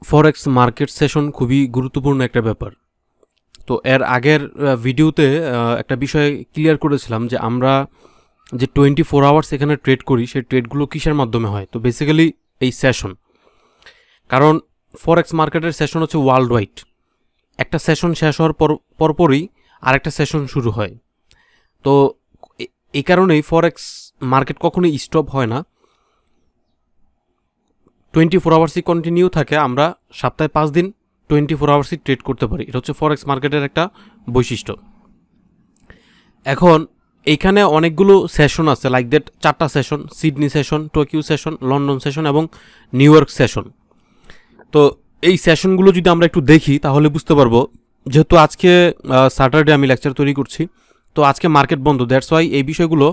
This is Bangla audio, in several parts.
ফরেক্স মার্কেট সেশন খুবই গুরুত্বপূর্ণ একটা ব্যাপার। তো এর আগের ভিডিওতে একটা বিষয় ক্লিয়ার করেছিলাম যে আমরা যে 24 আওয়ার্স এখানে ট্রেড করি সেই ট্রেডগুলো কিসের মাধ্যমে হয়। তো বেসিক্যালি এই সেশন, কারণ ফরেক্স মার্কেটের সেশন হচ্ছে ওয়ার্ল্ড ওয়াইড। একটা সেশন শেষ হওয়ার পরপরই আরেকটা সেশন শুরু হয়। তো এই কারণেই ফরেক্স মার্কেট কখনোই স্টপ হয় না, 24 আওয়ার্সই কন্টিনিউ থাকে। আমরা সপ্তাহে 5 দিন 24 আওয়ার্সই ট্রেড করতে পারি। এটা হচ্ছে ফরেক্স মার্কেটের একটা বৈশিষ্ট্য। এখন এইখানে অনেকগুলো সেশন আছে, লাইক দ্যাট 4টা session: Sydney session, Tokyo session, London session এবং নিউ ইয়র্ক সেশন। তো এই সেশনগুলো যদি আমরা একটু দেখি তাহলে বুঝতে পারবো। যেহেতু আজকে স্যাটারডে আমি লেকচার তৈরি করছি, তো আজকে মার্কেট বন্ধ, দ্যাটস ওয়াই এই বিষয়গুলো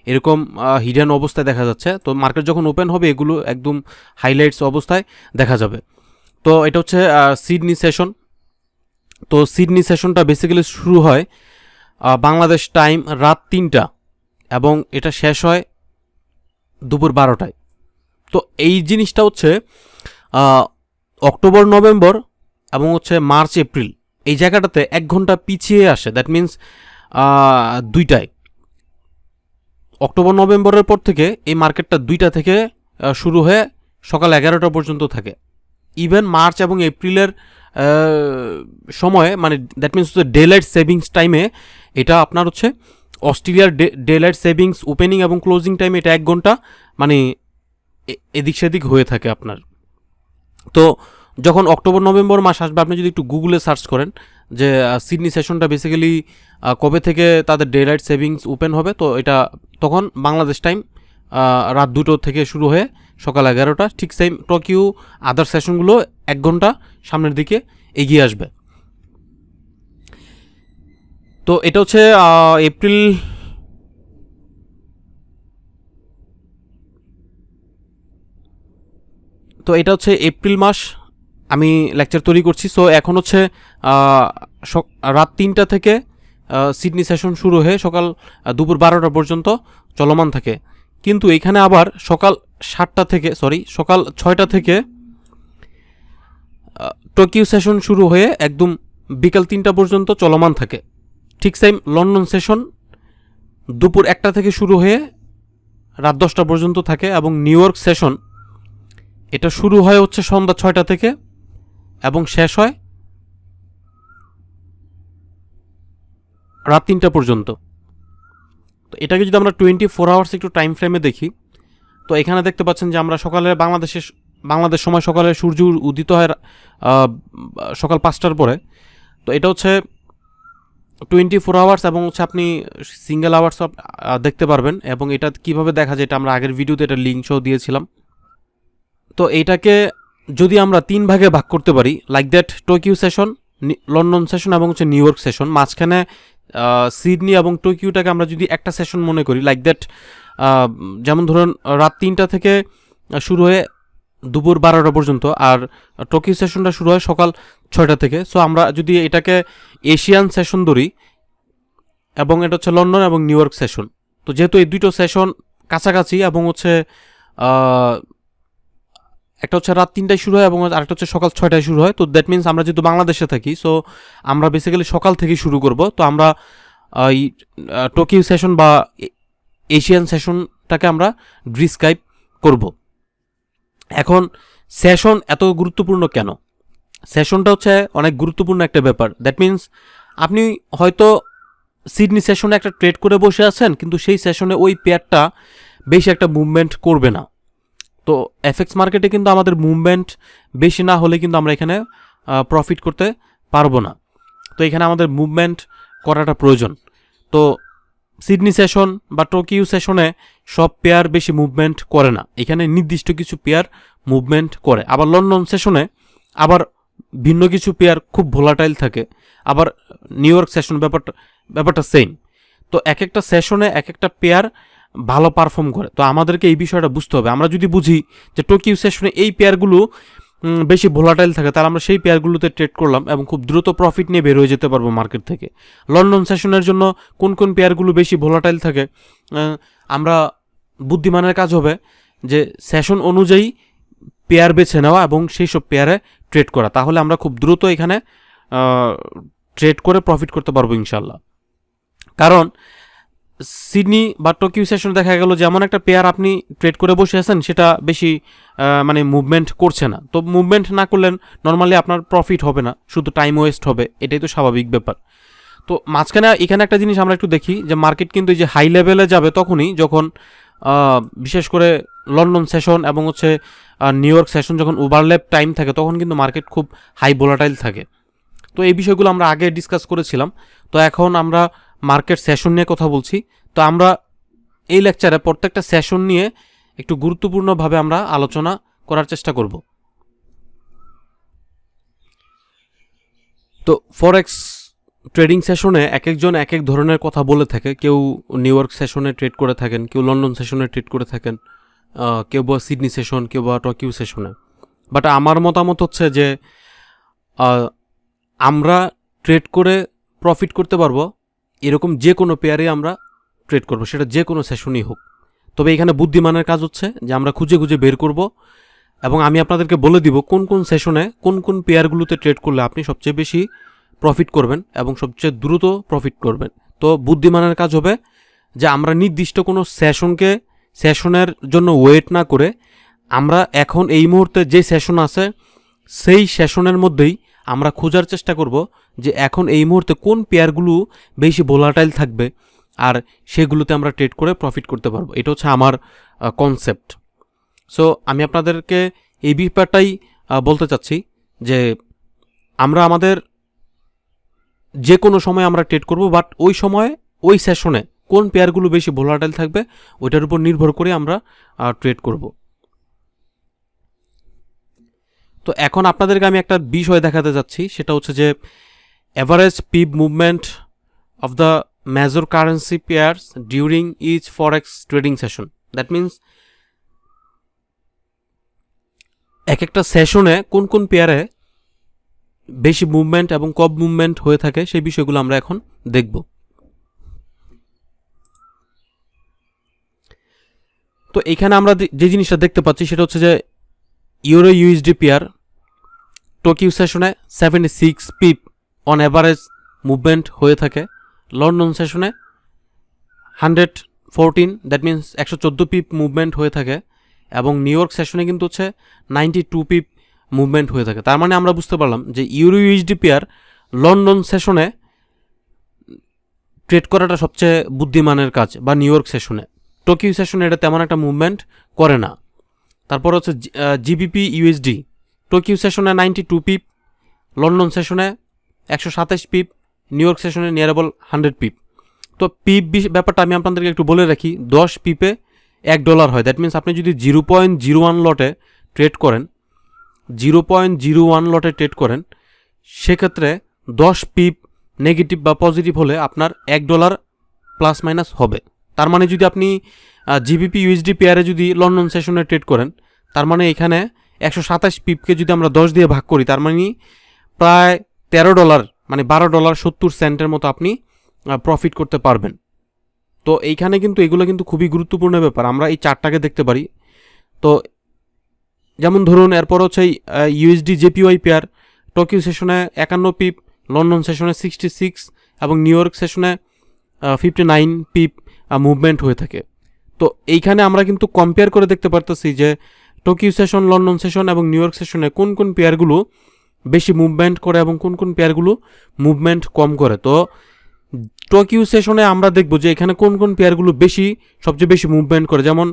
এরকম হিডেন অবস্থায় দেখা যাচ্ছে। তো মার্কেট যখন ওপেন হবে এগুলো একদম হাইলাইটস অবস্থায় দেখা যাবে। তো এটা হচ্ছে সিডনি সেশন। তো সিডনি সেশনটা বেসিক্যালি শুরু হয় বাংলাদেশ টাইম রাত 3টা এবং এটা শেষ হয় দুপুর 12টায়। তো এই জিনিসটা হচ্ছে অক্টোবর, নভেম্বর এবং হচ্ছে মার্চ, এপ্রিল এই জায়গাটাতে 1 ঘন্টা পিছিয়ে আসে। দ্যাট মিন্স 2টায় অক্টোবর নভেম্বরের পর থেকে এই মার্কেটটা 2টা থেকে শুরু হয়ে সকাল 11টা পর্যন্ত থাকে। ইভেন মার্চ এবং এপ্রিলের সময়ে, মানে দ্যাট মিনস হচ্ছে ডে লাইট সেভিংস টাইমে, এটা আপনার হচ্ছে অস্ট্রেলিয়ার ডে লাইট সেভিংস ওপেনিং এবং ক্লোজিং টাইমে এটা 1 ঘন্টা মানে এদিক সেদিক হয়ে থাকে আপনার। তো যখন অক্টোবর নভেম্বর মাস আসবে, আপনি যদি একটু গুগলে সার্চ করেন যে সিডনি সেশনটা বেসিক্যালি কবে থেকে তাদের ডে লাইট সেভিংস ওপেন হবে, তো এটা তখন বাংলাদেশ টাইম রাত 2টো থেকে শুরু হয়ে সকাল 11টা, ঠিক সেম টোকিও আদার সেশনগুলো 1 ঘন্টা সামনের দিকে এগিয়ে আসবে। তো এটা হচ্ছে এপ্রিল, তো এটা হচ্ছে এপ্রিল মাস আমি লেকচার তৈরি করছি। সো এখন হচ্ছে রাত 3টা থেকে সিডনি সেশন শুরু হয়ে দুপুর 12টা পর্যন্ত চলমান থাকে। কিন্তু এখানে আবার সকাল 6টা থেকে টোকিও সেশন শুরু হয়ে একদম বিকাল 3টা পর্যন্ত চলমান থাকে। ঠিক সেম লন্ডন সেশন দুপুর 1টা থেকে শুরু হয়ে রাত 10টা পর্যন্ত থাকে এবং নিউ ইয়র্ক সেশন এটা শুরু হয় হচ্ছে সন্ধ্যা 6টা থেকে এবং শেষ হয় রাত 3টা পর্যন্ত। তো এটাকে যদি আমরা 24 আওয়ার্স একটু টাইম ফ্রেমে দেখি, তো এখানে দেখতে পাচ্ছেন যে আমরা সকালে বাংলাদেশ সময় সকালে সূর্য উদিত হয় সকাল 5টার পরে। তো এটা হচ্ছে 24 আওয়ার্স এবং হচ্ছে আপনি সিঙ্গেল আওয়ার্স দেখতে পারবেন। এবং এটা কিভাবে দেখা যায় এটা আমরা আগের ভিডিওতে এটা লিঙ্ক সহ দিয়েছিলাম। তো এইটাকে যদি আমরা 3 ভাগে ভাগ করতে পারি, like that Tokyo session, London session এবং হচ্ছে নিউ ইয়র্ক সেশন, মাঝখানে সিডনি এবং টোকিওটাকে আমরা যদি একটা সেশন মনে করি, লাইক দ্যাট যেমন ধরুন রাত 3টা থেকে শুরু হয়ে দুপুর 12টা পর্যন্ত, আর টোকিও সেশনটা শুরু হয় সকাল 6টা থেকে। সো আমরা যদি এটাকে এশিয়ান সেশন ধরি এবং এটা হচ্ছে লন্ডন এবং নিউ ইয়র্ক সেশন, তো যেহেতু এই দুটো সেশন কাছাকাছি এবং হচ্ছে একটা হচ্ছে রাত 3টায় শুরু হয় এবং আরেকটা হচ্ছে সকাল 6টায় শুরু হয়। তো দ্যাট মিনস আমরা যেহেতু বাংলাদেশে থাকি, সো আমরা বেসিক্যালি সকাল থেকে শুরু করব। তো আমরা এই টোকিও সেশন বা এশিয়ান সেশনটাকে আমরা ডিসক্রাইব করব। এখন সেশন এত গুরুত্বপূর্ণ কেন? সেশনটা হচ্ছে অনেক গুরুত্বপূর্ণ একটা ব্যাপার। দ্যাট মিনস আপনি হয়তো সিডনি সেশনে একটা ট্রেড করে বসে আছেন, কিন্তু সেই সেশনে ওই পেয়ারটা বেশি একটা মুভমেন্ট করবে না। তো এফএক্স মার্কেটে কিন্তু আমাদের মুভমেন্ট বেশি না হলে কিন্তু আমরা এখানে প্রফিট করতে পারবো না। তো এখানে আমাদের মুভমেন্ট করাটা প্রয়োজন। তো সিডনি সেশন বা টোকিও সেশনে সব পেয়ার বেশি মুভমেন্ট করে না, এখানে নির্দিষ্ট কিছু পেয়ার মুভমেন্ট করে। আবার লন্ডন সেশনে আবার ভিন্ন কিছু পেয়ার খুব ভোলাটাইল থাকে। আবার নিউ ইয়র্ক সেশন ব্যাপারটা সেম। তো এক একটা সেশনে এক একটা পেয়ার ভালো পারফর্ম করে। তো আমাদেরকে এই বিষয়টা বুঝতে হবে। আমরা যদি বুঝি যে টোকিও সেশনে এই পেয়ারগুলো বেশি ভোলাটাইল থাকে, তাহলে আমরা সেই পেয়ারগুলোতে ট্রেড করলাম এবং খুব দ্রুত প্রফিট নিয়ে বের হয়ে যেতে পারবো মার্কেট থেকে। লন্ডন সেশনের জন্য কোন কোন পেয়ারগুলো বেশি ভোলাটাইল থাকে, আমরা বুদ্ধিমানের কাজ হবে যে সেশন অনুযায়ী পেয়ার বেছে নেওয়া এবং সেই সব পেয়ারে ট্রেড করা, তাহলে আমরা খুব দ্রুত এখানে ট্রেড করে প্রফিট করতে পারবো ইনশাল্লাহ। কারণ সিডনি বা টোকিও সেশন দেখা গেল যে এমন একটা পেয়ার আপনি ট্রেড করে বসে আছেন, সেটা বেশি মানে মুভমেন্ট করছে না। তো মুভমেন্ট না করলেন নর্মালি আপনার প্রফিট হবে না, শুধু টাইম ওয়েস্ট হবে, এটাই তো স্বাভাবিক ব্যাপার। তো মাঝখানে এখানে একটা জিনিস আমরা একটু দেখি যে মার্কেট কিন্তু এই যে হাই লেভেলে যাবে তখনই যখন বিশেষ করে লন্ডন সেশন এবং হচ্ছে নিউ ইয়র্ক সেশন যখন ওভারল্যাপ টাইম থাকে, তখন কিন্তু মার্কেট খুব হাই ভোলাটাইল থাকে। তো এই বিষয়গুলো আমরা আগে ডিসকাস করেছিলাম। তো এখন আমরা মার্কেট সেশন নিয়ে কথা বলছি। তো আমরা এই লেকচারে প্রত্যেকটা সেশন নিয়ে একটু গুরুত্বপূর্ণভাবে আমরা আলোচনা করার চেষ্টা করব। তো ফরেক্স ট্রেডিং সেশনে এক একজন এক এক ধরনের কথা বলে থাকে। কেউ নিউ ইয়র্ক সেশনে ট্রেড করে থাকেন, কেউ লন্ডন সেশনে ট্রেড করে থাকেন, কেউ বা সিডনি সেশন, কেউ বা টোকিও সেশনে। বাট আমার মতামত হচ্ছে যে আমরা ট্রেড করে প্রফিট করতে পারবো এরকম যে কোনো পেয়ারে আমরা ট্রেড করব, সেটা যে কোনো সেশনই হোক। তবে এখানে বুদ্ধিমানের কাজ হচ্ছে যে আমরা খুঁজে খুঁজে বের করব এবং আমি আপনাদেরকে বলে দিব কোন কোন সেশনে কোন কোন পেয়ারগুলোতে ট্রেড করলে আপনি সবচেয়ে বেশি প্রফিট করবেন এবং সবচেয়ে দ্রুত প্রফিট করবেন। তো বুদ্ধিমানের কাজ হবে যে আমরা নির্দিষ্ট কোনো সেশনের জন্য ওয়েট না করে আমরা এখন এই মুহূর্তে যে সেশন আছে সেই সেশনের মধ্যেই আমরা খোঁজার চেষ্টা করব যে এখন এই মুহূর্তে কোন পেয়ারগুলো বেশি ভোলাটাইল থাকবে আর সেগুলোতে আমরা ট্রেড করে প্রফিট করতে পারবো। এটা হচ্ছে আমার কনসেপ্ট। সো আমি আপনাদেরকে এই ব্যাপারটাই বলতে চাচ্ছি যে আমরা আমাদের যে কোনো সময় আমরা ট্রেড করব, বাট ওই সময় ওই সেশনে কোন পেয়ারগুলো বেশি ভোলাটাইল থাকবে ওইটার উপর নির্ভর করে আমরা ট্রেড করব। তো এখন আপনাদেরকে আমি একটা বিষয় দেখাতে যাচ্ছি, সেটা হচ্ছে যে average pip movement of the major currency pairs during each forex trading session. That means এক একটা সেশনে কোন কোন পেয়ারে বেশি মুভমেন্ট এবং কম মুভমেন্ট হয়ে থাকে সেই বিষয়গুলো আমরা এখন দেখব। তো এখানে আমরা যে জিনিসটা দেখতে পাচ্ছি সেটা হচ্ছে যে ইউরো ইউএসডি পেয়ার টোকিও সেশনে 76 পিপ অন অ্যাভারেজ মুভমেন্ট হয়ে থাকে, লন্ডন সেশনে 114, দ্যাট মিন্স 114 পিপ মুভমেন্ট হয়ে থাকে, এবং নিউ ইয়র্ক সেশনে কিন্তু হচ্ছে 92 পিপ মুভমেন্ট হয়ে থাকে। তার মানে আমরা বুঝতে পারলাম যে ইউরো ইউএসডি পেয়ার লন্ডন সেশনে ট্রেড করাটা সবচেয়ে বুদ্ধিমানের কাজ, বা নিউ ইয়র্ক সেশনে। টোকিও সেশনে এটা তেমন একটা মুভমেন্ট করে না। তারপর হচ্ছে জিবিপি ইউএসডি টোকিও সেশনে 92 পিপ, লন্ডন সেশনে 127 পিপ, নিউ ইয়র্ক সেশনে নিয়ারেবল 100 পিপ। তো পিপ ব্যাপারটা আমি আপনাদেরকে একটু বলে রাখি, 10 পিপে $1 হয়। দ্যাট মিন্স আপনি যদি 0.01 লটে ট্রেড করেন, 0.01 লটে ট্রেড করেন, সেক্ষেত্রে 10 পিপ নেগেটিভ বা পজিটিভ হলে আপনার $1 প্লাস মাইনাস হবে। তার মানে যদি আপনি জিবিপি ইউএসডি পেয়ারে যদি লন্ডন সেশনে ট্রেড করেন, তার মানে এখানে 127 পিপকে যদি আমরা 10 দিয়ে ভাগ করি, তার মানে প্রায় $13, মানে $12.70 মতো আপনি প্রফিট করতে পারবেন। তো এইখানে কিন্তু এগুলো কিন্তু খুবই গুরুত্বপূর্ণ ব্যাপার। আমরা এই চারটাকে দেখতে পারি। তো যেমন ধরুন এরপর হচ্ছে ইউএসডি জেপিওয়াই পেয়ার টোকিও সেশনে 51 পিপ, লন্ডন সেশনে 66 এবং নিউ ইয়র্ক সেশনে 59 পিপ মুভমেন্ট হয়ে থাকে। তো এইখানে আমরা কিন্তু কম্পেয়ার করে দেখতে পারতেছি যে টোকিও সেশন, লন্ডন সেশন এবং নিউ ইয়র্ক সেশনে কোন কোন পেয়ারগুলো বেশি মুভমেন্ট করে এবং কোন কোন পেয়ারগুলো মুভমেন্ট কম করে। তো টোকিও সেশনে আমরা দেখব যে এখানে কোন কোন পেয়ারগুলো সবচেয়ে বেশি মুভমেন্ট করে। যেমন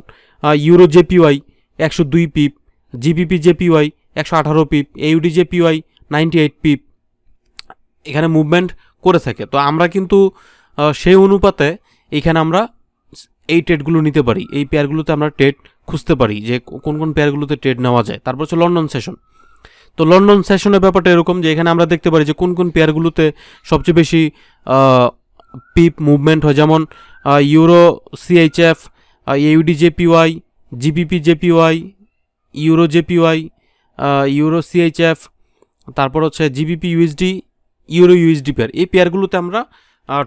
euro JPY 102 pip, GBP JPY 118 pip, AUD JPY 98 pip এখানে মুভমেন্ট করে থাকে। তো আমরা কিন্তু সেই অনুপাতে এখানে আমরা এই ট্রেডগুলো নিতে পারি, এই পেয়ারগুলোতে আমরা ট্রেড খুঁজতে পারি যে কোন কোন পেয়ারগুলোতে ট্রেড নেওয়া যায়। তারপর হচ্ছে লন্ডন সেশন। তো লন্ডন সেশনের ব্যাপারটা এরকম যে এখানে আমরা দেখতে পারি যে কোন কোন পেয়ারগুলোতে সবচেয়ে বেশি পিপ মুভমেন্ট হয়। যেমন euro CHF, AUD JPY, GBP JPY, euro JPY, euro CHF, তারপর হচ্ছে GBP USD, euro USD pair, এই পেয়ারগুলোতে আমরা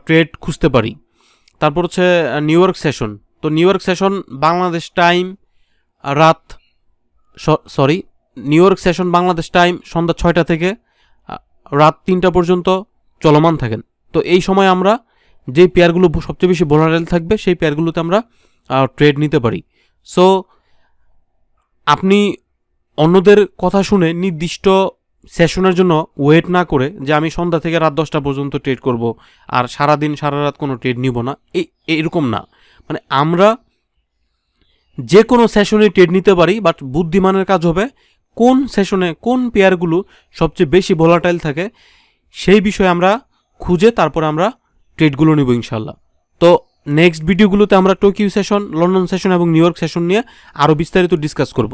ট্রেড খুঁজতে পারি। তারপর হচ্ছে নিউ ইয়র্ক সেশন। তো New York session Bangladesh time রাত New York session Bangladesh time সন্ধ্যা 6টা থেকে রাত 3টা পর্যন্ত চলমান থাকেন। তো এই সময় আমরা যে পেয়ারগুলো সবচেয়ে বেশি ভোলাটাইল থাকবে সেই পেয়ারগুলোতে আমরা ট্রেড নিতে পারি। সো আপনি অন্যদের কথা শুনে নির্দিষ্ট সেশনের জন্য ওয়েট না করে যে আমি সন্ধ্যা থেকে রাত 10টা পর্যন্ত ট্রেড করব আর সারাদিন সারা রাত কোনো ট্রেড নিব না, এরকম না। মানে আমরা যে কোনো সেশনে ট্রেড নিতে পারি, বাট বুদ্ধিমানের কাজ হবে কোন সেশনে কোন পেয়ারগুলো সবচেয়ে বেশি ভোলাটাইল থাকে সেই বিষয়ে আমরা খুঁজে তারপরে আমরা ট্রেডগুলো নিব ইনশাল্লাহ। তো নেক্সট ভিডিওগুলোতে আমরা টোকিও সেশন, লন্ডন সেশন এবং নিউ ইয়র্ক সেশন নিয়ে আরও বিস্তারিত ডিসকাস করব।